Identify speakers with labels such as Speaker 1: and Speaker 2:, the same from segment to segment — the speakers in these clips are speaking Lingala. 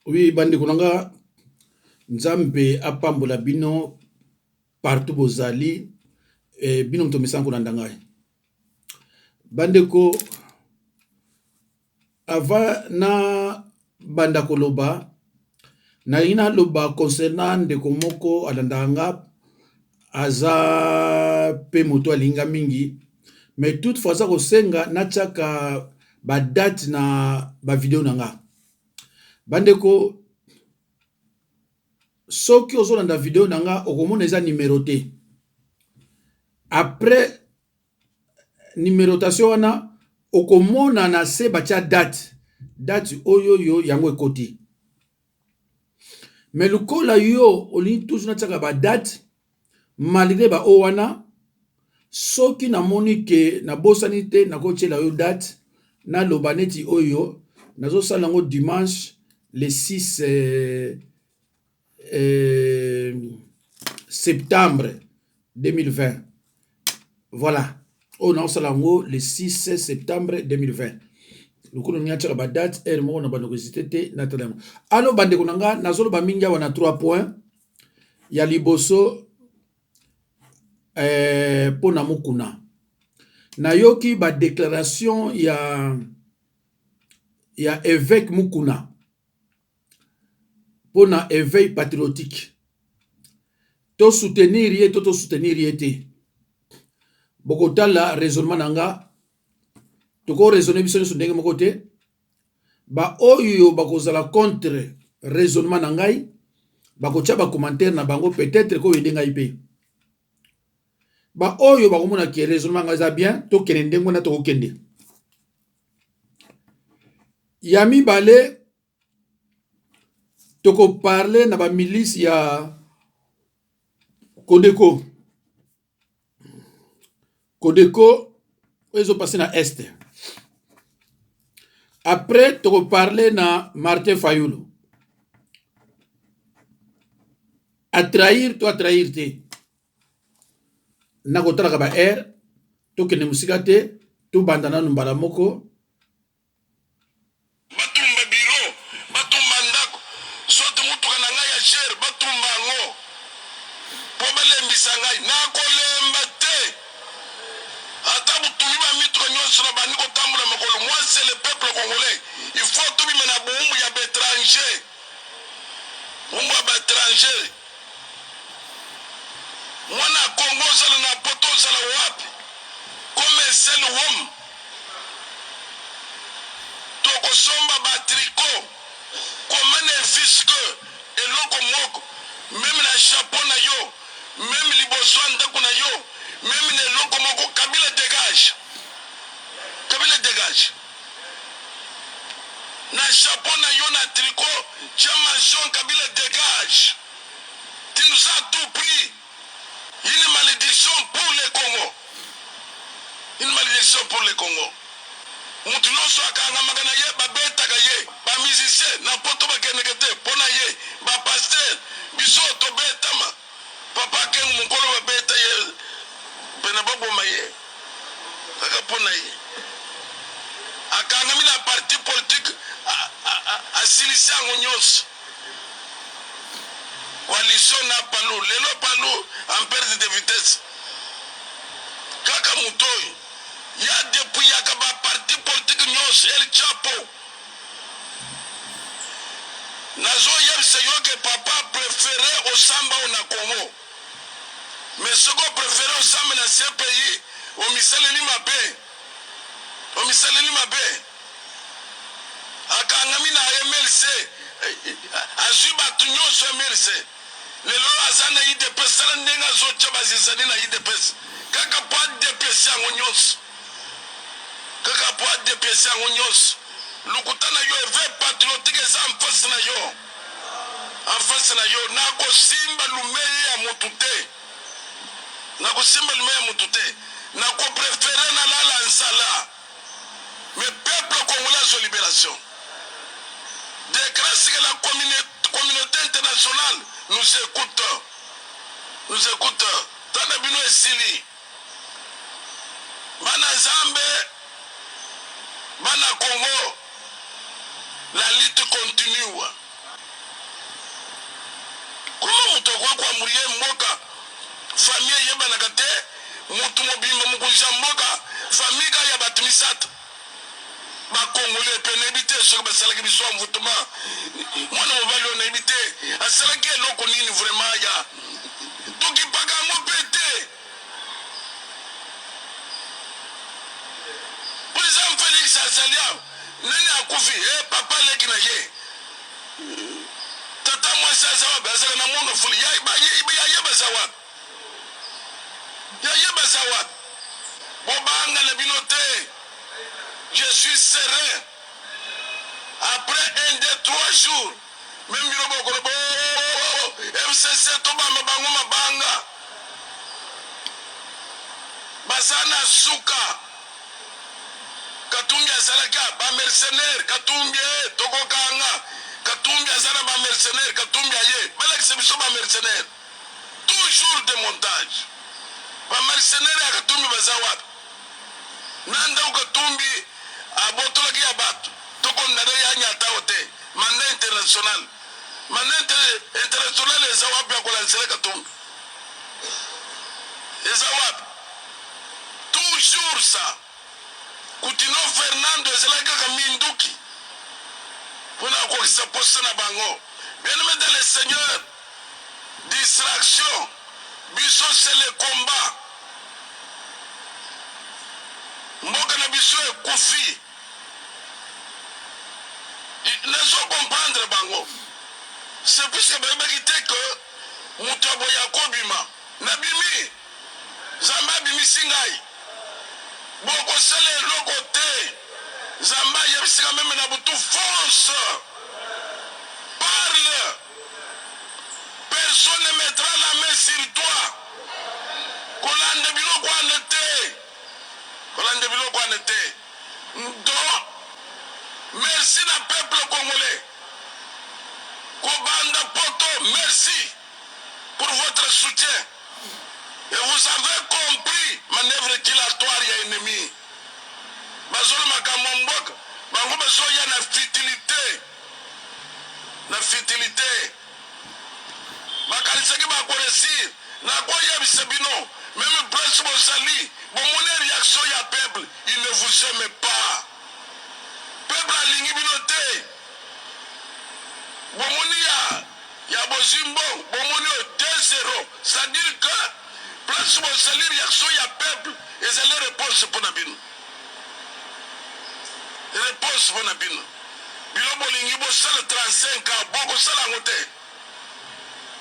Speaker 1: Oui, bande konanga nzambe apambola bino partout bozali bino mto misango na ndangai. Bandeko ava na banda koloba na ina loba concernant ndeko moko alandanga aza pe moto alinga mingi mais toutefois ça kosenga na tchaka ba date na ba video nanga. Bandeko soki ozolanda video nanga okomona eza numéroté. Après numérotation wana okomona na se batia date oyo yango ekoti. Mais lukola yo olingi toujours na tiaka ba date malgré ba o wana soki na moni ke na bosani te na kotiela yo date na loba neti oyo nazo sala ngo dimanche le 6 septembre 2020. Voilà. On a salango le 6 septembre 2020. Le coup de a ba date et mo na bando visité natalem. Alo bande kunanga nazolo ba minga wana 3 points. Ya liboso pona mukuna. Na yoki ba déclaration ya évêque Mukuna. Pona éveil patriotique. To soutenir yé to soutenir yé. Bokotala raisonnement nanga toko raisonner biso sur ndenge moko te ba oyo bakozala contre raisonnement nangai bakotia ba commentaire na bango peut-être ko yedenga ipe ba oyo bakomona ke raisonnement ngai za bien to kende ndengo na to kende yami balé toko parler na ba milice ya Codeco ils ont passé na Est. Après, tu parler na Martin Fayoulou. À trahir, toi trahir te. Na kotala kaba air, to kene musika te, to bandana numbala moko.
Speaker 2: Batumba biro, batumba ndako, sote mutu kananga ya cher, batumba ngo. Pobele mbisangai, na kolemba te. Ata butumi ba mitro nyonso na baniko tambula makolo. Moi c'est le peuple congolais. Il faut tout bima na boumbu ya bétranger. Boumbu ya bétranger. Mwana Congo zala na poto zala wapi. Comme c'est le homme. Toko somba ba tricot. Comme ne fisque. Et loko moko. Même na chapeau na yo. Même liboso ndako na yo. Même ne loko moko. Kabila dégage. Kabila dégage. Na chapeau na yo na tricot. Chamation Kabila dégage. Tu nous as tout pris. Une malédiction pour le Congo. Une malédiction pour le Congo. Mutu nyonso akanga magana ye babetaka ye ba musicien na poto bakenekete pona ye ba pasteur biso to betama papa kengu mukolo babeta ye pena baboma ye kaka pona ye akanga mina parti politique asilisi yango nyonso coalition na palu lelo palu en perte de vitesse kaka mutoyi ya depuis ya kaba parti politique nyonso El Chapo nazo yebisa yo ke papa préféré au samba na Congo mais ce qu'on préféré au samba na ce pays au misaleli mabe akangami na MLC azwi batu nyonso MLC lelo aza na IDPS sala ndenga zotia bazizani na IDPS kaka po ADPS yango nyonso kaka po ADPS yango nyonso lukutana yo eve patriotique eza en face na yo na kosimba lumeye ya mutu te na koprefere na lala nsala mais peuple congolais azo libération de grâce que la communauté internationale nous écoute tana bino esili bana Nzambe bana Congo la lutte continue kwa murie mboka famille yeba na kate mutu mobimba mukuja mboka famille ka ya batu misatu ba congolais pene bité so ba salaki biso mvutuma mwana mobali on ebité asalaki eloko nini vraiment ya tukipaka ngo pété président Félix Azalia nani akufi papa leki na ye tata moi sasa wa bazaka na mondo fuli ya bazawa ya bazawa bobanga na binote je suis serein après 1 2 3 jours même birobo ko FCC to ba mabango mabanga basana suka Katumbi azalaka ba mercenaire Katumbi tokokanga Katumbi azala ba mercenaire Katumbi aye balaki biso ba mercenaire toujours de montage ba mercenaire ya Katumbi bazawa nanda Katumbi abotolaki ya bato tokondana ya nyata ote mandat international ezawapi ya kolansela Katumbi ezawapi toujours ça Kutino Fernando ezalaki kaka minduki mpona akokisa poste na bango bien-aimé dans le Seigneur distraction biso c'est le combat mboka na biso ekufi nazo comprendre bango c'est puisque bayebaki te ke moto aboya akobima nabimi Nzambe abimisi ngai bokosala eloko te Nzambe ayebisika meme na butu fonce parle personne ne mettra la main sur toi kolanda biloko wana te donc merci na peuple congolais kobanda poto merci pour votre soutien et vous avez compris manœuvre dilatoire ya ennemi bazolo makambo mboka bango bazoya na futilité bakalisaki bakoresir nakoyebisa bino même prince bosali bomone réaction ya peuple il ne vous aime pas peuple alingi bino te bomoni ya bozimbo bomoni 2-0 c'est-à-dire que place bosali réaction ya peuple ezali réponse mpona bino réponse mpona bino bilo bolingi bosala 35 ans bokosala yango te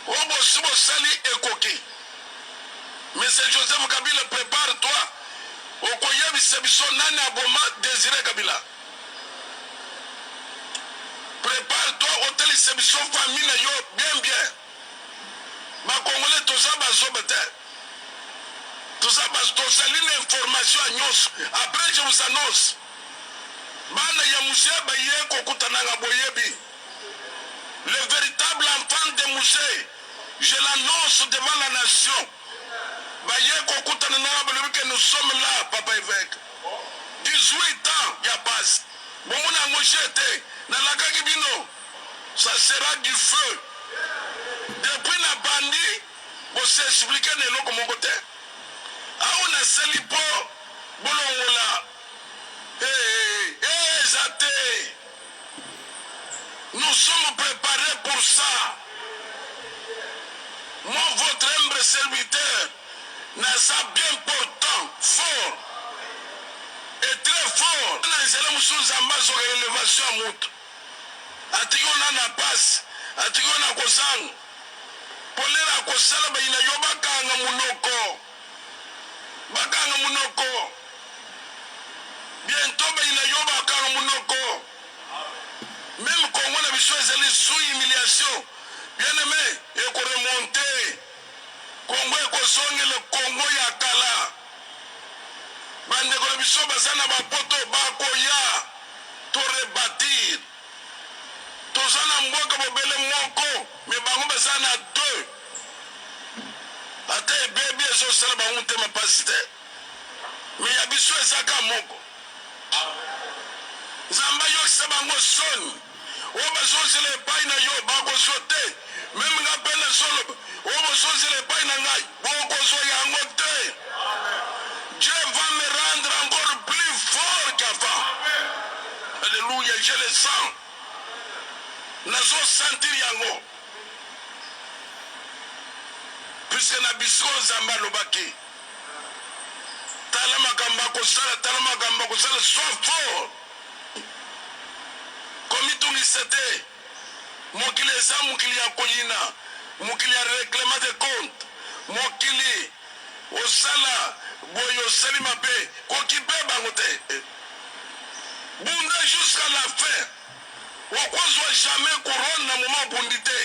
Speaker 2: oyo bosi bosali ekoki mais c'est Joseph Kabila prépare-toi okoyebisa biso nani aboma Désiré Kabila prépare-toi otelisa biso famille na yo bien bakongole toza bazobe te tozali na information ya nyonso après je vous annonce bana ya musée baye kokutananga boyebi le véritable enfant de musée je l'annonce devant la nation baye kokutananga balobi que nous sommes là papa évêque 18 ans ya passe bomona yango jete nalakaki bino ça sera du feu depuis na bandi bosexplike na eloko moko te awo nasali mpo bolongola eza te nous sommes préparés pour ça moi votre humble serviteur naza bien portant fort et très fort na nzela mosusu Nzambe azoka élévation ya moto atiki ona na pasi atiki ona kozanga polele akosala bayina yo bakanga munoko bientôt bayina yo bakanga munoko même Congo na biso ezali sous humiliation bien aimé ekoremonte Congo ekozongela Congo ya kala bandeko na biso baza na bapoto bakoya to rebatir toza na mboka bobele moko me bango baza na 2 ata ebebi ezosala bango te mapasi te me ya biso ezaka moko Nzambe ayokisa bango soni oyo bazozela epai na yo bakozwa te Même nga pele solo, obo sozele pai na ngai, boko zo yango te. Dieu va me rendre encore plus fort qu'avant. Alléluia, je le sens. Nazo sentir yango. Puisque na biso zamba lobaki. Talama kamba kosala, sois fort. Comme il c'était. Mokili eza mokili ya kolina, mokili ya réclament de compte, mokili osala boye osali mabe kokipe bango te. Bunda jusqu'à la fin, okozwa jamais couronne na moment bundi te.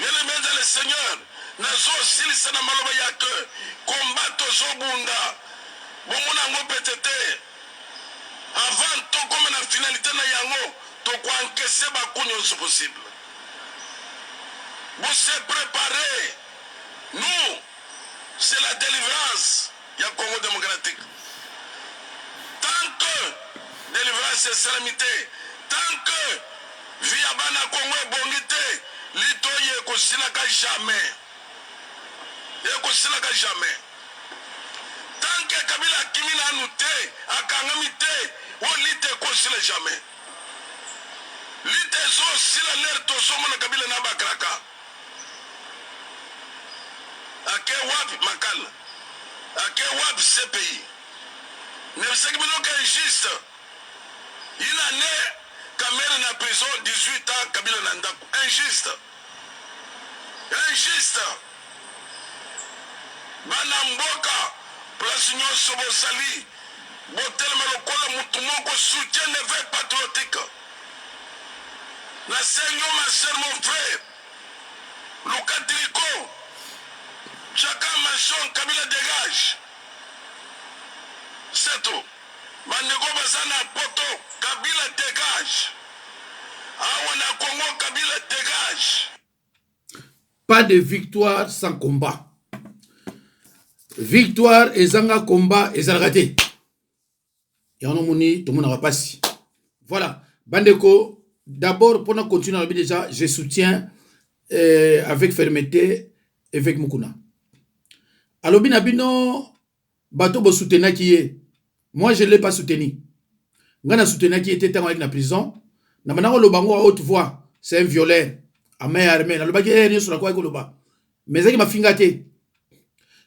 Speaker 2: Yele menza le Seigneur, nazo silisa na maloba ya ke combat tozo bunda, bomona ngo petete. Avant to comme na finalité na yango, to ko encaisser ba kunyo so possible. Vous se préparez. Nous, c'est la délivrance. Il y a Congo démocratique. Tant que délivrance est salamité, tant que via bana Congo est bonité, l'itoye kosilaka jamais. Kosilaka jamais. Tant que Kabila Kimina Anoute, Akangamite, on l'ite kosile jamais. L'ite zo sila l'air tozo mona Kabila Nabakraka. Ake wap makal, ake wap CPI. Ne sais que c'est injuste. Il a né Kamere na prison 18 ans, Kabila Nandaku. Injuste. Injuste. Banamboka, place Union Sobosali, Botel Melokola Moutoumoko soutien l'évêque patriotique. Na Seigneur, ma soeur, mon frère, Luka Tricot. Chacun mentionne Kabila dégage. C'est tout. Bandeko Bazana Poto, Kabila dégage. Awana Congo, Kabila dégage.
Speaker 1: Pas de victoire sans combat. Victoire et zanga combat et zalgate. Yano moni, tout le monde n'a pas si. Voilà. Bandeko, d'abord, pendant continuer déjà, je soutiens avec fermeté avec Mukuna. Alors, binabino, bateau bo soutenir qui est. Moi, je ne l'ai pas soutenu. Ngana soutenir qui était dans la prison. Na manako lo bango à haute voix. C'est un violeur. À main armée. Na lo baki rien sur la quoi koloba. Mais ça qui m'a fingate.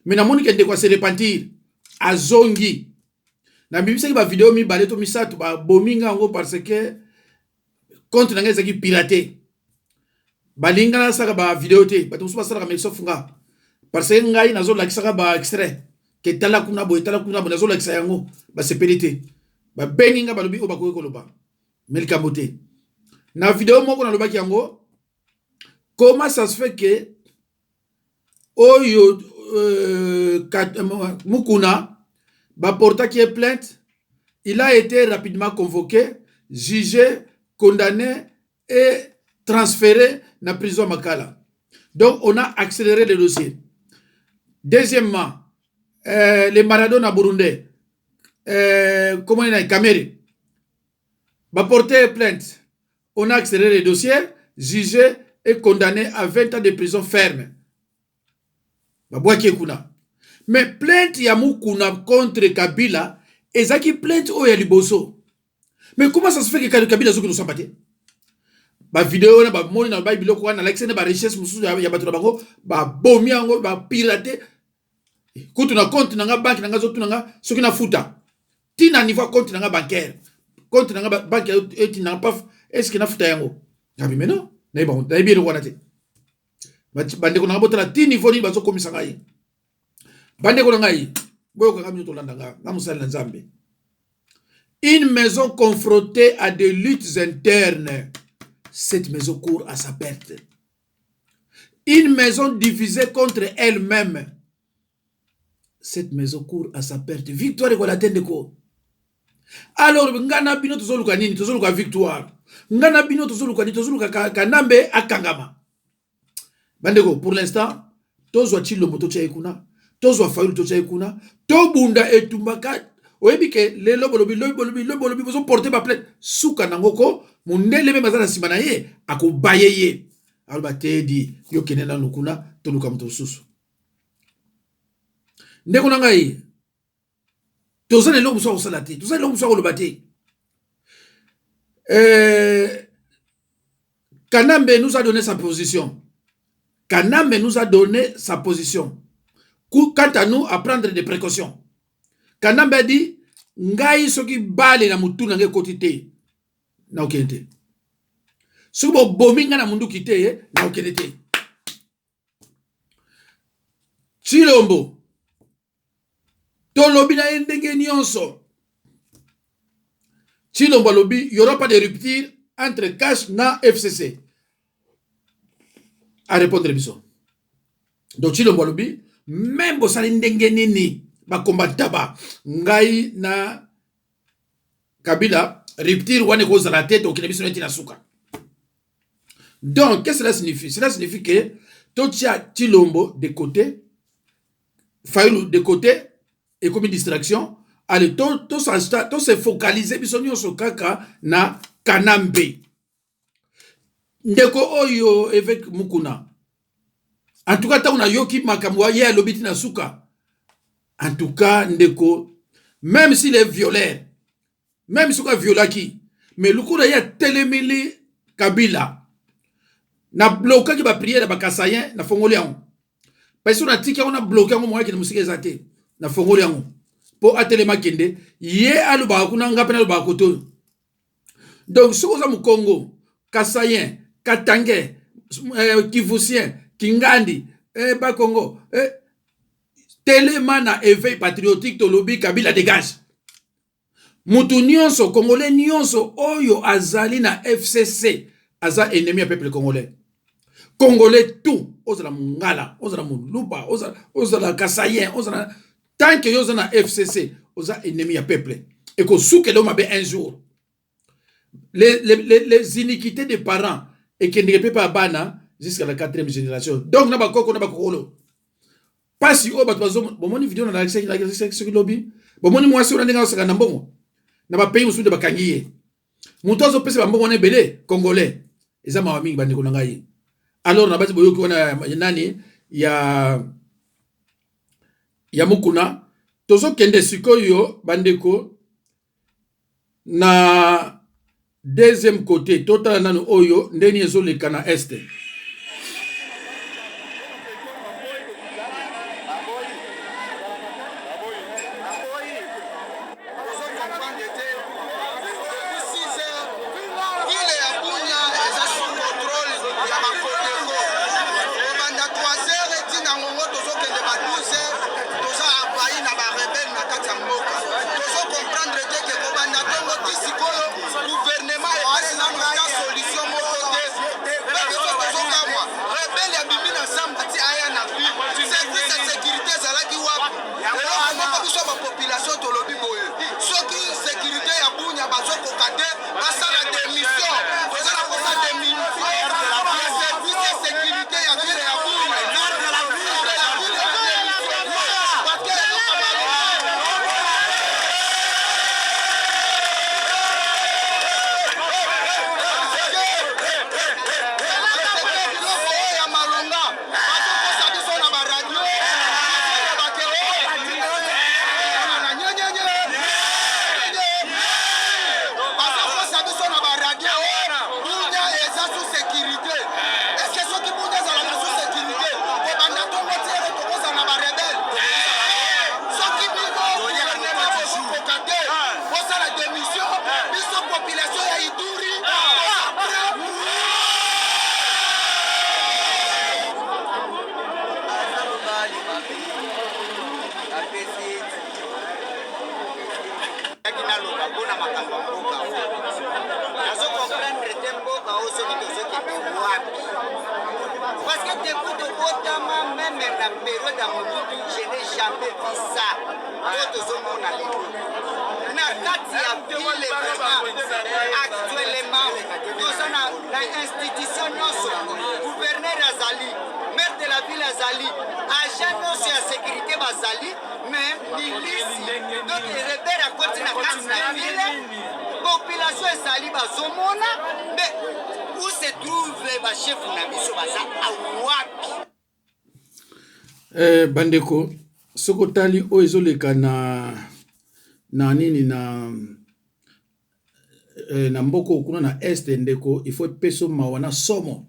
Speaker 1: Mais na moni kende kwa se repentir. A zongi. Na bibi qui ba vidéo mi baleto mi satu ba bominga ngo parce que compte na ngeza ki piraté. Balinga na saka ba vidéo te. Bato musuba sala ka mexo funga. Parce que ngai nazo lakisaka ba extrait ke tala kuna bo nazo lakisa yango ba sepelité ba beninga ba lobi o ba ko koloba melka moté na vidéo moko na lobaki yango comment ça se fait que oyo Mukuna ba porta qui est plainte, il a été rapidement convoqué, jugé, condamné et transféré dans la prison Makala. Donc on a accéléré le dossier. Deuxièmement, les Maradona burundais, comment il y a Kamere, va porter plainte. On a accéléré le dossier, jugé et condamné à 20 ans de prison ferme. Mais plainte Yamukuna contre Kabila, et ça qui plainte au Yaliboso. Mais comment ça se fait que Kabila ne soit pas dit? Ba vidéo na ba moni na ba biloko wana like na ba richesse mususu ya bato na bango ba bomi yango ba pirater kutu na compte na nga banque na nga zotu na nga soki na futa tina niveau compte na nga bancaire compte na nga banque eti na paf est-ce que na futa yango ngabi meno na iba na ibi wana te bande ko na botala ti niveau ni bazo komisa ngai bande ko na ngai boyo ka kamyo to landa nga na musali na Nzambe. Une maison confrontée à des luttes internes, cette maison court à sa perte. Une maison divisée contre elle-même, cette maison court à sa perte. Victoire est la tête de quoi? Alors, ngana bino tozoluka nini? Tozoluka victoire. Ngana bino tozoluka nini? Tozoluka kanambe akangama. Bandeko, pour l'instant, tozwa chilo moto cha ekuna, tozwa fayulu to cha ekuna, to bunda etumbaka. Oebike le lobolobi bozo porter ba plainte suka nangoko munele me mazana simana ye akobaye ye aloba te di yo kende na nukuna toluka moto mosusu ndeko na ngai toza lelo mosu akosala te toza lelo mosu akoloba te Kanambe nous a donné sa position. Kanambe nous a donné sa position. Quant à nous, à prendre des précautions. Kanambe a dit, ngai soki bale na mutu na nge kotite na okente. Subo bominga na mundu kite na okente. Chilombo. Tolobi na ndenge nyonso. Chilombo lobi, il n'y aura pas de rupture entre Cash na FCC. À répondre biso. Donc Chilombo lobi, même bo sali ndenge nini ba combattant ba ngai na Kabila rupture wane ko za la tête au biso na suka. Donc qu'est-ce que cela signifie? Cela signifie que totia Chilombo de côté, Fayulu de côté et comme une distraction. Allez, tout se focaliser bisonyo so kaka na Kanambe. Ndeko oyo avec Mukuna. En tout cas, ta una yoki makamwa ye lobiti na suka. En tout cas, ndeko, même s'il est violeur, même si il est violaki, mais le coup ya telemili Kabila. Na bloqué ki ba prière ba kasayen na fongoli yango. Parce que na tiki on a bloqué yango moya ki musike zate na fongoli yango. Pour atelema kende ye aluba kuna ngapena aluba koto. Donc ce qu'on a mu Congo, Kasayen, Katangé, Kivusien, Kingandi, ba Congo, Téléma na éveil patriotique to lobby Kabila dégage. Mutu nyonso Congolais nyonso oyo azali na FCC aza ennemi ya peuple congolais. Congolais tout, ozala mungala, ozala muluba, ozala Kasayen, ozala tant que yo na FCC, oza ennemi ya peuple. Et que souke l'homme abe un jour. Les iniquités des parents et qui ne peut pas bana jusqu'à la 4e génération. Donc, na ba koko na ba kokolo. Pas si o ba tozo bomoni vidéo na la section lobby. Bomoni mwasi ona ndenga osaka na mbongo. Na ba pays musu de bakangiye. Mutozo pese ba mbongo na belé congolais. Eza mawa mingi bandeko na ngai. Alors na basi boyoki wana nani ya Mukuna tozo kende sikoyo bandeko na deuxième côté total nanu oyo ndeni ezo leka na este
Speaker 3: Parce que depuis de Botama, même la période à mon tour, je n'ai jamais vu ça. D'autres hommes ont allé. Nakati a ville vraiment actuellement. Nous sommes dans l'institution, gouverneur Azali, maire de la ville Azali, agent de la sécurité Azali, mais milice, donc les rebelles à côté de la ville, population Azali Bazomona, mais où se trouve chef na biso baza awapi.
Speaker 1: Bandeko, soko tali o ezoleka na nini na mboko kuna na este ndeko, il faut peso mawana somo.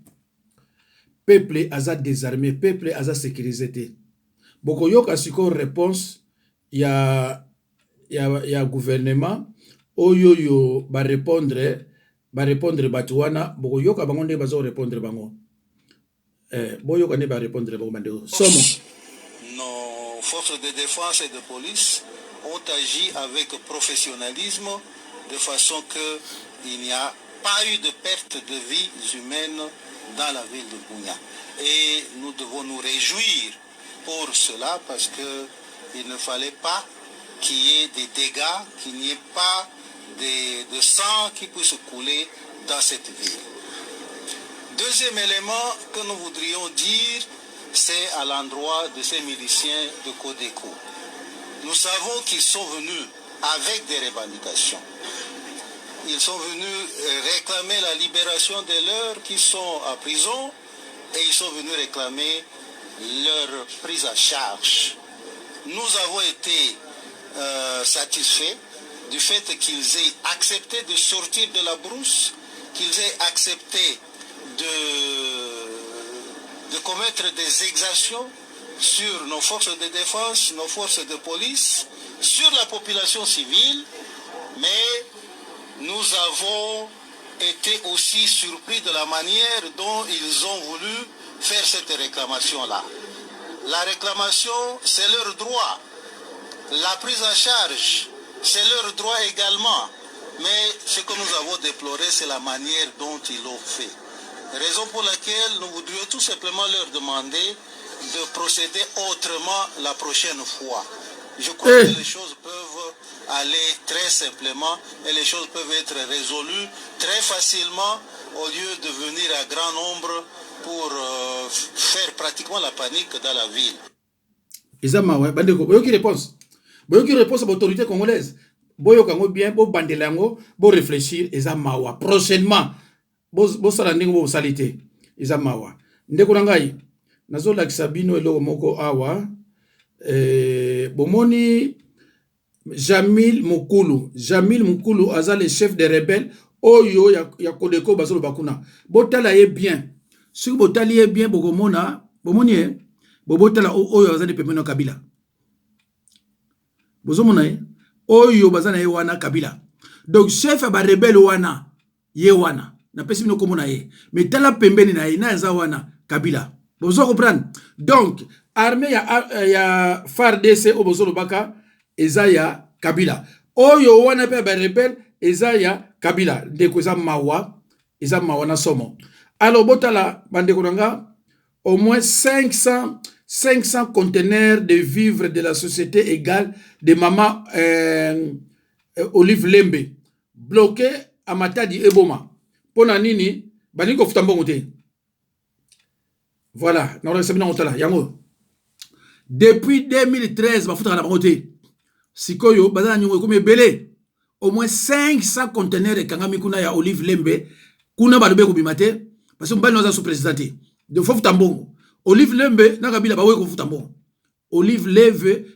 Speaker 1: Peuple aza désarmé, peuple aza sécurisé. Boko yoka siko réponse ya gouvernement oyo yo ba répondre batuana boko yoka bango nde bazo répondre bango. Boyoka ne ba répondre bango bandeko. Somo.
Speaker 4: Nos forces de défense et de police ont agi avec professionnalisme de façon qu'il n'y a pas eu de perte de vies humaines dans la ville de Bunia. Et nous devons nous réjouir pour cela parce qu'il ne fallait pas qu'il y ait des dégâts, qu'il n'y ait pas de sang qui puisse couler dans cette ville. Deuxième élément que nous voudrions dire, c'est à l'endroit de ces miliciens de Codeco. Nous savons qu'ils sont venus avec des revendications. Ils sont venus réclamer la libération de leurs qui sont en prison et ils sont venus réclamer leur prise en charge. Nous avons été satisfaits du fait qu'ils aient accepté de sortir de la brousse, qu'ils aient accepté de commettre des exactions sur nos forces de défense, nos forces de police, sur la population civile, mais nous avons été aussi surpris de la manière dont ils ont voulu faire cette réclamation-là. La réclamation, c'est leur droit. La prise en charge, c'est leur droit également. Mais ce que nous avons déploré, c'est la manière dont ils l'ont fait. Raison pour laquelle nous voudrions tout simplement leur demander de procéder autrement la prochaine fois. Je crois que les choses peuvent aller très simplement et les choses peuvent être résolues très facilement au lieu de venir à grand nombre pour faire pratiquement la panique dans la ville.
Speaker 1: Izama ouais bandeko boyoki réponse à l'autorité congolaise boyoka ngo bien bo bandela ngo bo réfléchir ezama wa prochainement bo sala ndingo bo salite ezama wa ndeko ngai nazo lakisa bino eloko moko awa bomoni Jamil Mukulu aza le chef des rebelles oyo ya Codeco basolo bakuna botala ye bien si botali ye bien bokomona bomoni botala oyo aza de pemeno Kabila bozomona oyo bazana ye wana Kabila donc chef ba rebelle wana ye wana na pesi bino komona ye mais tala pembeni na ye na za wana Kabila bozo comprendre donc armée ya FARDC o bozolo baka ezaya Kabila oyo wana pe ba rebelle ezaya Kabila ndeko eza mawa na somo alors botala bandeko nanga au moins 500 conteneurs de vivres de la société égale de maman Olive Lembe bloqués à Matadi Eboma pona nini bani ko futa mbongo te voilà na on sabina otala yango depuis 2013 ba futa na bango te sikoyo bazana nyongo comme belé au moins 500 conteneurs de kangami kuna ya Olive Lembe kuna balobe ko bimate parce que mbali noza sous présidenté de futa mbongo Olive Lembe na Kabila ba boy ko futa mbongo Olive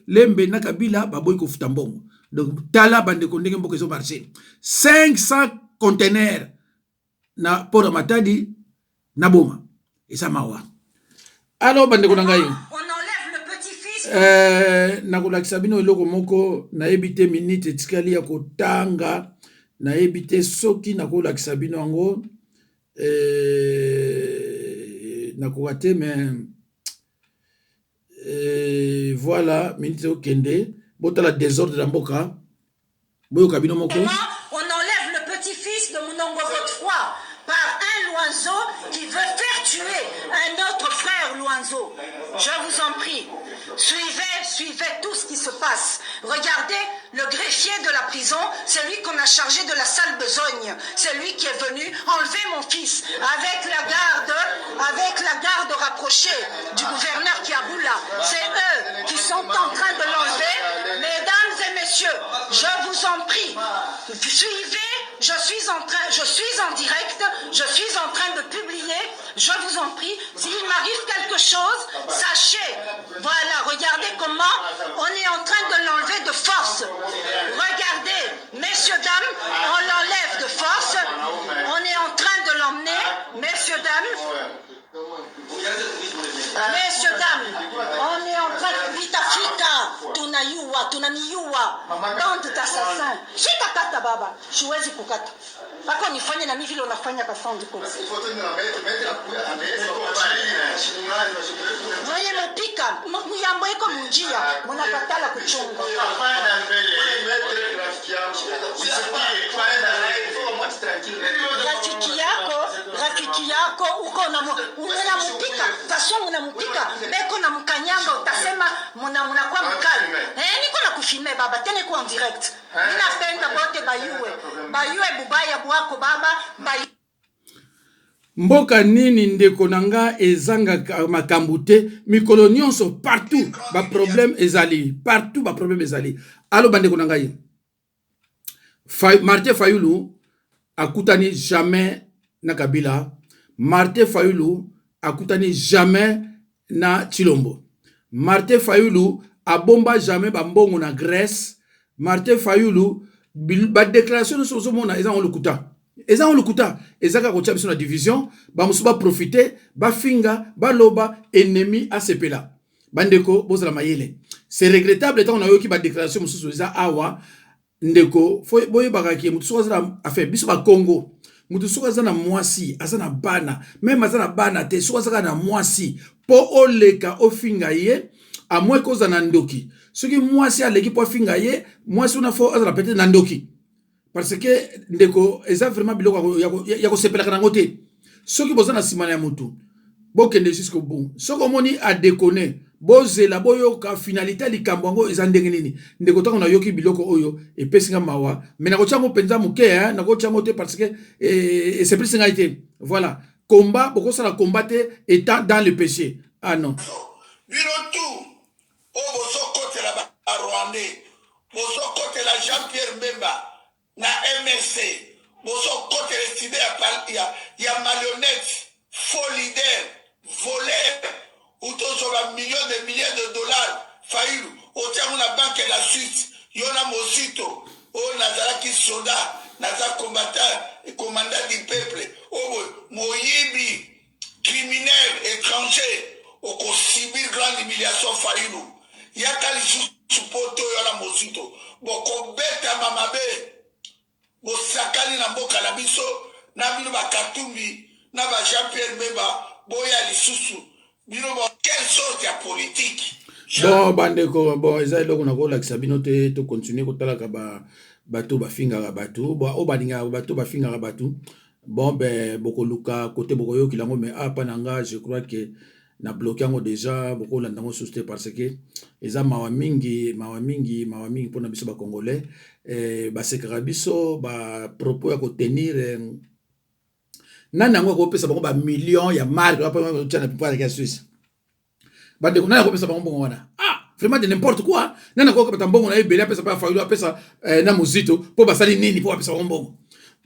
Speaker 1: Lembe na Kabila ba boy ko futa mbongo donc tala bande ko ndenge mboko zo marché 500 conteneurs na port Matadi na Boma et ça mawa alors bande ko ngai na kolakisa bino eloko moko na ebite minute etikali ya kotanga na ebite soki na kolakisa bino yango na kokate mais voilà minute okende botala désordre na mboka boyoka bino moko.
Speaker 5: On enlève le petit-fils de Munongo Godefroy par un Loanzo qui veut faire tuer un autre frère Loanzo. Je vous en prie, suivez tout ce qui se passe. Regardez le greffier de la prison, c'est lui qu'on a chargé de la sale besogne. C'est lui qui est venu enlever mon fils avec la garde rapprochée du gouverneur Kiaboula. C'est eux qui sont en train de l'enlever. Mesdames et messieurs, messieurs, je vous en prie, suivez, je suis en direct, je suis en train de publier, je vous en prie, s'il m'arrive quelque chose, sachez, voilà, regardez comment on est en train de l'enlever de force. Regardez, messieurs, dames, on l'enlève de force, on est en train de l'emmener, messieurs, dames. Messieurs, dames, on est en train de vitafika, tunamiyua, bande d'assassins. Shika kata baba, siwezi kukata. Pako nifanye na mimi vile unafanya kwa sound kwa. Mwenye mpika, muyambo iko munjia, mnakatala kuchunga. Rafiki yako uko unampika, tasoma unampika, beko na mkanyanga utasema mnakuwa mkali. Niko na kufilme baba, tena kwa direct. Ninapenda bote bayue bubaya bwako baba,
Speaker 1: mboka nini ndeko nanga ezanga makambo te mikolo nyonso partout ba problème ezali partout ba problème ezali alo bandeko nanga ye Martin Fayulu akutani jamais na Kabila, Martin Fayulu akutani jamais na Chilombo, Martin Fayulu abomba jamais ba mbongo na Grèce, Martin Fayulu ba déclaration sozo mona eza on lukuta eza on lukuta ezaka ko tchabiso na division ba musuba profiter ba finga ba loba ennemi asepela bandeko bozala mayele. C'est regrettable tant on a eu ki ba déclaration mususu eza awa ndeko fo boye bakaki mutu soka zana affaire biso ba Congo mutu soka zana mwasi azana bana même azana bana te soka zaka na mwasi po oleka ofinga ye a moins koza na ndoki soki mwasi aleki po finga ye mwasi una fo azana peut-être na ndoki parce que ndeko eza vraiment biloko yako sepela kana ngote soki bozana simana ya mutu bokende jusqu'au bout soko moni a déconner bozela boyoka finalité likambo ngo eza ndenge nini ndeko tango na yoki biloko oyo epesinga mawa mais na kochango penza muke na kochango te parce que c'est plus ngalité voilà combat boko sala combattre étant dans le péché ah non
Speaker 2: birotu o boso kote la Rwandais boso kote la Jean-Pierre Mbemba na MRC boso kote le cibe ya marionnette faux leader voleur ou tous millions de milliers de dollars Fayulu au terme la banque et la Suisse yona mosito o nazalaki soldat naza combattant et commandant du peuple o moyibi criminel étranger au subir grande humiliation Fayulu yakali supoto yona mosito boko beta mamabe bo sakali na mboka na biso na bino bakatumbi na ba Jean-Pierre Mbemba boya lisusu bino quelle sorte de politique
Speaker 1: bon bandeko bon eza eloko na kolakisa bino te to continuer kotalaka bato bafingaka bato bon o balingaka bato bafingaka bato bon ben bokoluka kote bokoyoki lango mais apa nanga je crois que na bloqué yango déjà bokolanda yango susu te parce que eza mawa mingi mpona biso bacongolais basekaka biso bapropos ya kotenir nani yango akopesa bango bamillion ya marque tia na pipo ya Suisse bandeko nani akopesa bango mbongo wana vraiment de n'importe quoi nani akopesa mbongo na ebele apesa pa Fayulu apesa na muzito po basali nini po apesa bango mbongo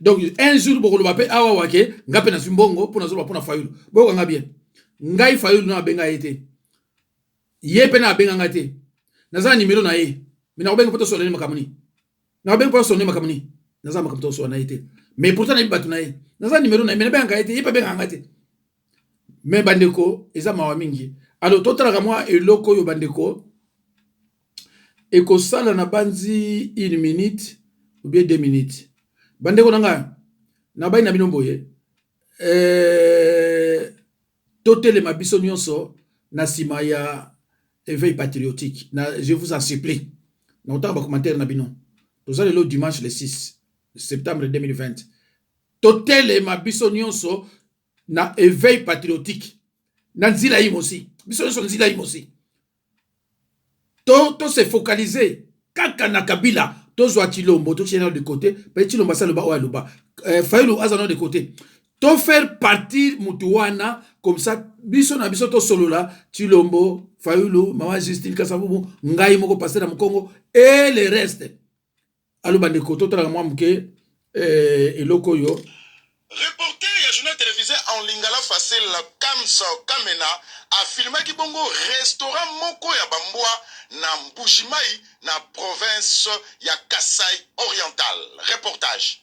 Speaker 1: donc un jour bokoloba pe awa wake ngape na mbongo po nazoloba po na Fayulu boyokanga bien ngai Fayulu na abenga ye te ye pe na abenga te naza nimero na ye mina obenga poto solene makamuni na obenga poto solene makamuni naza makamto so na ye te mais pourtant na bibatu na ye naza nimero na ye mina benga ye te ye pe benga te mais bandeko eza mawa mingi alors totalaka mwa eloko yo bandeko ekosala na banzi 1 minute ou bien 2 minutes bandeko nanga na bai na bino boye totelema biso nyonso na sima ya éveil patriotique je vous en supplie na otaka ba commentaire na bino tozali le dimanche le 6 septembre 2020 totelema biso nyonso na éveil patriotique na nzila imosi biso nyonso nzila imosi to se focaliser kaka na Kabila tozwa Chilombo to chena de côté pe Chilombo sa loba oya loba Fayulu azana de côté to faire partir mutuwana comme ça biso na biso to solola Chilombo Fayulu mama Justine Kasavubu ngai moko passer na Congo et le reste Allo bandeko totala mwa muke eloko yo.
Speaker 2: Reporter et journal télévisé en lingala facile Kamsa Kamena a filmé ki bongo restaurant moko ya bambwa na Mbushimai na province ya Kasai Oriental. Reportage.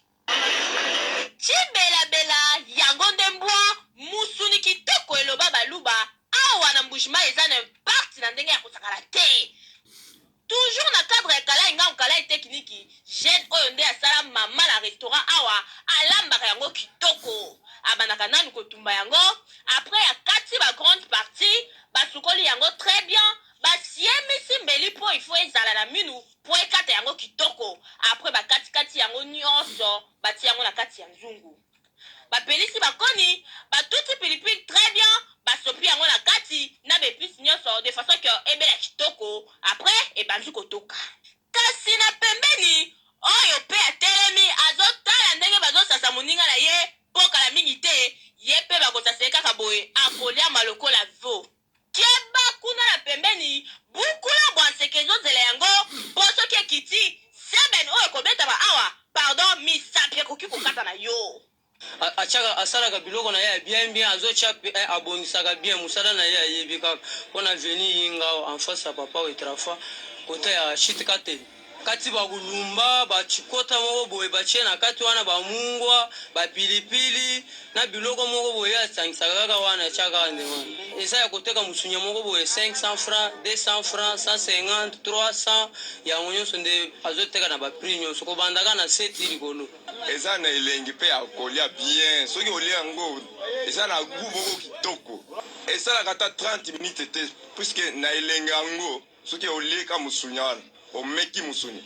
Speaker 6: Chibela bela yango ndembwa musuni kitoko eloba baluba awa na Mbushimai eza na impact na ndenge ya kosakala te. Toujours na cadre ya kala inga kala technique jeune oyo nde asala mama na restaurant awa alambaka yango kitoko abanaka nanu kotumba yango après ya kati ba grande partie basukoli yango très bien basiemisi mbeli po il faut ezala na minu po ekata yango kitoko après bakati yango nyonso bati yango na kati ya nzungu bapelisi bakoni batuti pilipili très bien basopi yango na kati na bepisi nyonso de façon que ebela kitoko après ebanzi kotoka kasi na pembeni oyo pe atelemi azotala ndenge bazosasa moninga na ye pokala mingi te ye pe bakosasa kaka boye akolia maloko la vo keba kuna na pembeni bukula bwanseke ezozela yango po soki ekiti seben oyo kobeta ba awa pardon misapi ekoki kokata na yo
Speaker 7: achaka asalaka biloko na ye bien bien azocha abonisaka bien musala na ye ayebi kaka mpona veni yinga en face ya papa oyo etrafa kota ya shitikate kati bakulumba bachikota moko boye bachie na kati wana bamungwa bapilipili na biloko moko boye asangisaka kaka wana achaka nde wana eza ya koteka musunya moko boye 500 francs 200 francs 150 300 yango nyonso nde azoteka na bapri nyonso kobandaka na 7 likolo
Speaker 2: eza na elengi pe ya kolia bien soki olia yango eza na gu moko kitoko esalaka ata 30 minutes te puisque na elengi yango soki olieka musunya wana omeki musuni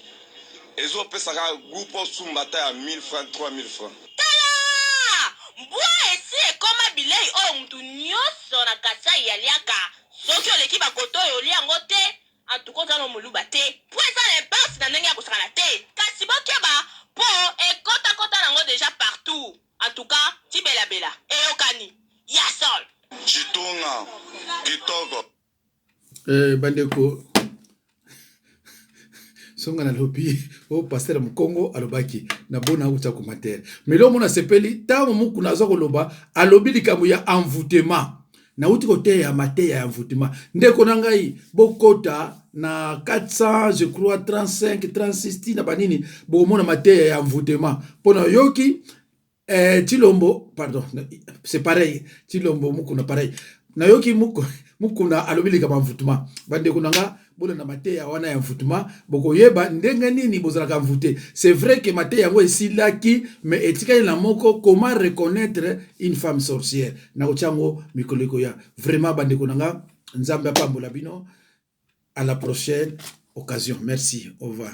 Speaker 2: ezopesaka gu mpo sumba ata ya 1000 francs 3000 francs
Speaker 6: tala mbwa esi ekoma bilei oyo mutu nyonso na Kasai yaliaka soki oleki bakoto oyo olia yango te antukoza no moluba te po eza na impasse na ndenge ya kosakana te kasi bokeba po ekota nango deja partout en tout cas tibelabela eyokani ya sol
Speaker 2: chitunga kitoko
Speaker 1: bandeko songa na lobi o pasteur Mukongo alobaki na bona uta commentaire mais lo mona sepeli tamo muku nazo koloba alobi likambo ya envoûtement na uti kote ya mate ya envoûtement ndeko na ngai bokota na 400 je crois 35 36 na banini bo mona mate ya envoûtement pona yoki Chilombo pardon c'est pareil Chilombo muku na pareil na yoki muku na alobi likambo envoûtement bandeko nanga bona na mate ya wana ya envoûtement boko yeba ndenge nini bozalaka envoûté c'est vrai que mate yango esilaki mais etikali na moko comment reconnaître une femme sorcière na ochango mikoleko ya vraiment bandeko nanga nzambe apambola bino à la prochaine occasion merci au revoir.